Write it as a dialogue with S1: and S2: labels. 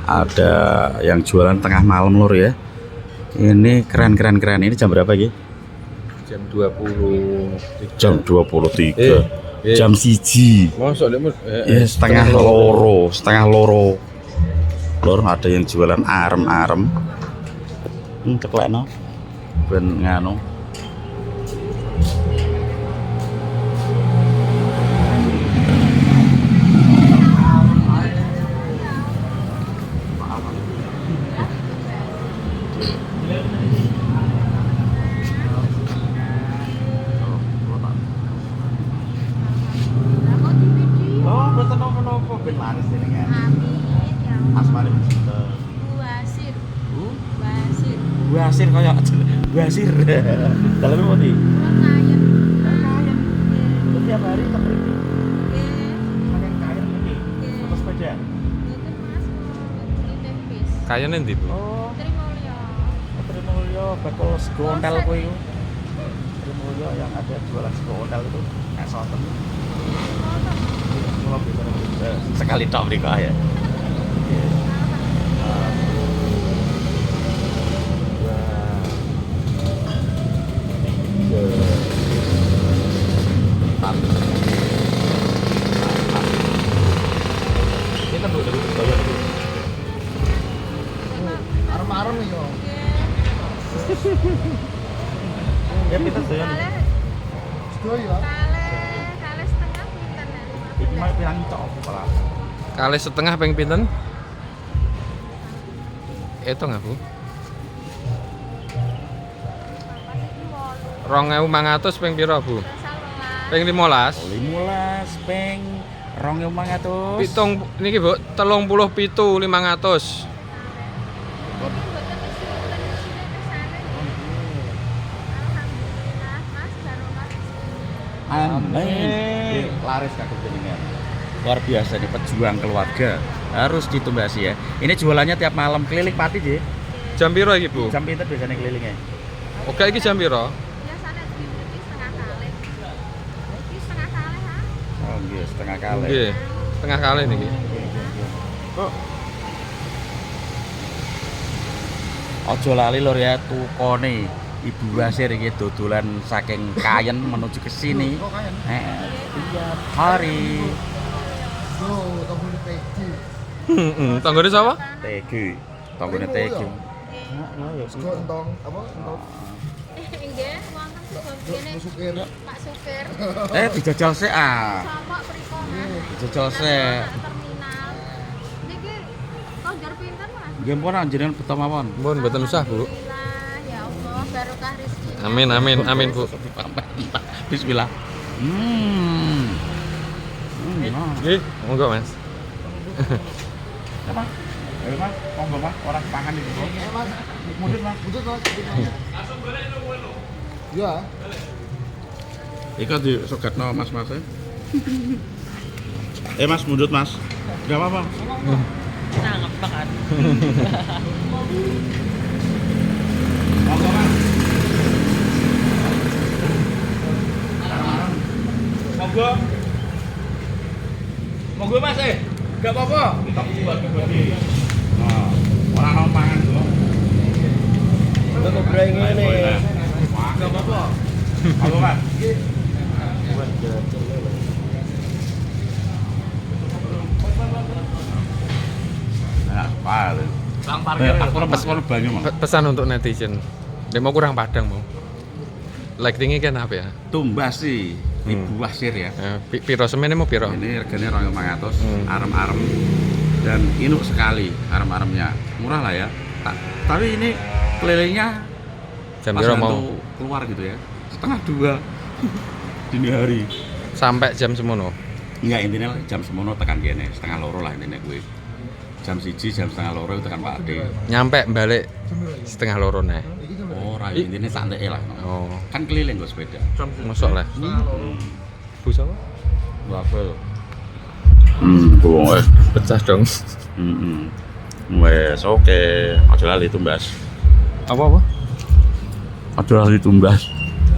S1: Ada yang jualan tengah malam lur ya. Ini keren. Ini jam berapa Ki?
S2: Jam 20.
S1: Jam 23. Jam 1.
S2: Mosok
S1: setengah loro. Lur ada yang jualan arem-arem. Ceklekno. Ben nganu. Ben laris jenengan.
S3: Amin ya.
S1: Asmane sinten?
S3: Basir.
S1: Basir kaya Basir. Daleme pundi?
S3: Kayen.
S1: Tiap hari tak mriki.
S3: Nggih.
S1: Saking kayen mriki. Motor sepeda.
S3: Mboten Mas, beli tempes.
S2: Kayane ndi, Bu?
S1: Oh,
S3: Trimulya.
S1: Trimulya bakul sego ontel kuwi. Trimulya yang ada jualan sego ontel itu kayak soten. Sekali tok mriko ya. Kita Bu dari Surabaya Bu.
S4: Arem-arem yo.
S1: Ya kita saya.
S4: Sedoyo.
S3: Kale setengah pinten.
S1: Iki mau pirang cok kepala.
S2: Kali setengah ping pinten? Itu nggak Bu? 2.500 ping piro Bu? Ping 15.
S1: 15 ping 2.500.
S2: Pitung niki Bu, 37.500.
S1: Amin. Laris kakek jenengan. Luar biasa nih pejuang keluarga. Harus ditumbasi ya. Ini jualannya tiap malam keliling Pati nggih.
S2: Jam piro iki Bu?
S1: Jam pinten biasanya kelilingnya?
S2: Oke iki jam piro?
S3: Biasane iki setengah kali. Iki setengah kali ha.
S1: Oh nggih, setengah kali.
S2: Nggih, setengah kali niki.
S1: Kok ojo lali lur ya tukone Ibu Basir iki dodolan saking Kayen menuju ke sini.
S4: Oh, Kayen.
S1: Tiap hari.
S4: Oh, kamu di Pegi.
S2: Tanggane sapa?
S1: Tegi. Tanggone Tegi.
S4: Sego entong apa? Entong.
S3: Nggih, wonten sego kene.
S4: Supir.
S3: Pak supir.
S1: Dijajal sik ah.
S3: Sama priko Mas.
S1: Dijajal sik.
S3: Terminal. Niki konjor pinten Mas?
S1: Nggih pun anjenengan beto mawon.
S2: Mun mboten usah Bu.
S3: Alhamdulillah, ya Allah barokah rezeki.
S2: Amin Bu.
S1: Bismillah.
S2: Nggih, monggo Mas.
S1: Apa? Ayo Mas, monggo Mas, orang pangan itu.
S4: Mas,
S1: Mundur Mas.
S4: butuh Mas. Ya.
S1: Iku disogatno Mas-mas e. Mas mundut Mas. Enggak apa-apa.
S5: Nangep banget.
S1: Monggo Mas. Monggo. Monggo Mas enggak apa-apa. Kita buat bagi. Nah, orang mau mangan kok.
S4: Udah ngobrol ngene.
S1: Enggak apa-apa. Monggo Mas. Nah, paling.
S2: Sang parkir.
S1: Aku lepas banyu, Mas.
S2: Pesan untuk netizen. Dia mau kurang padang mau. Lightingnya kan apa ya?
S1: Tumbas sih, Ibu Basir ya.
S2: Piro semennya mau piro?
S1: Ini reganya 2.500, arem-arem dan inuk sekali arem-aremnya. Murah lah ya. Tapi ini kelilingnya
S2: Jam
S1: pas
S2: piro
S1: hantu
S2: mau?
S1: keluar gitu ya. 1:30 dini hari.
S2: Sampai jam semono.
S1: Enggak, intinya jam semono tekan kene, 1:30 lah intinya gue. Jam 1, jam 1:30 itu tekan Pak Ade.
S2: Nyampe balik 1:30 nih.
S1: Oh, rayu intinya santai lah.
S2: Oh,
S1: Kan keliling gue sepeda.
S2: masuk lah. Bu siapa?
S1: Wafel.
S2: Pecah dong.
S1: Wes oke. Aja lali tumbas.
S2: Apa?
S1: Aja lali tumbas.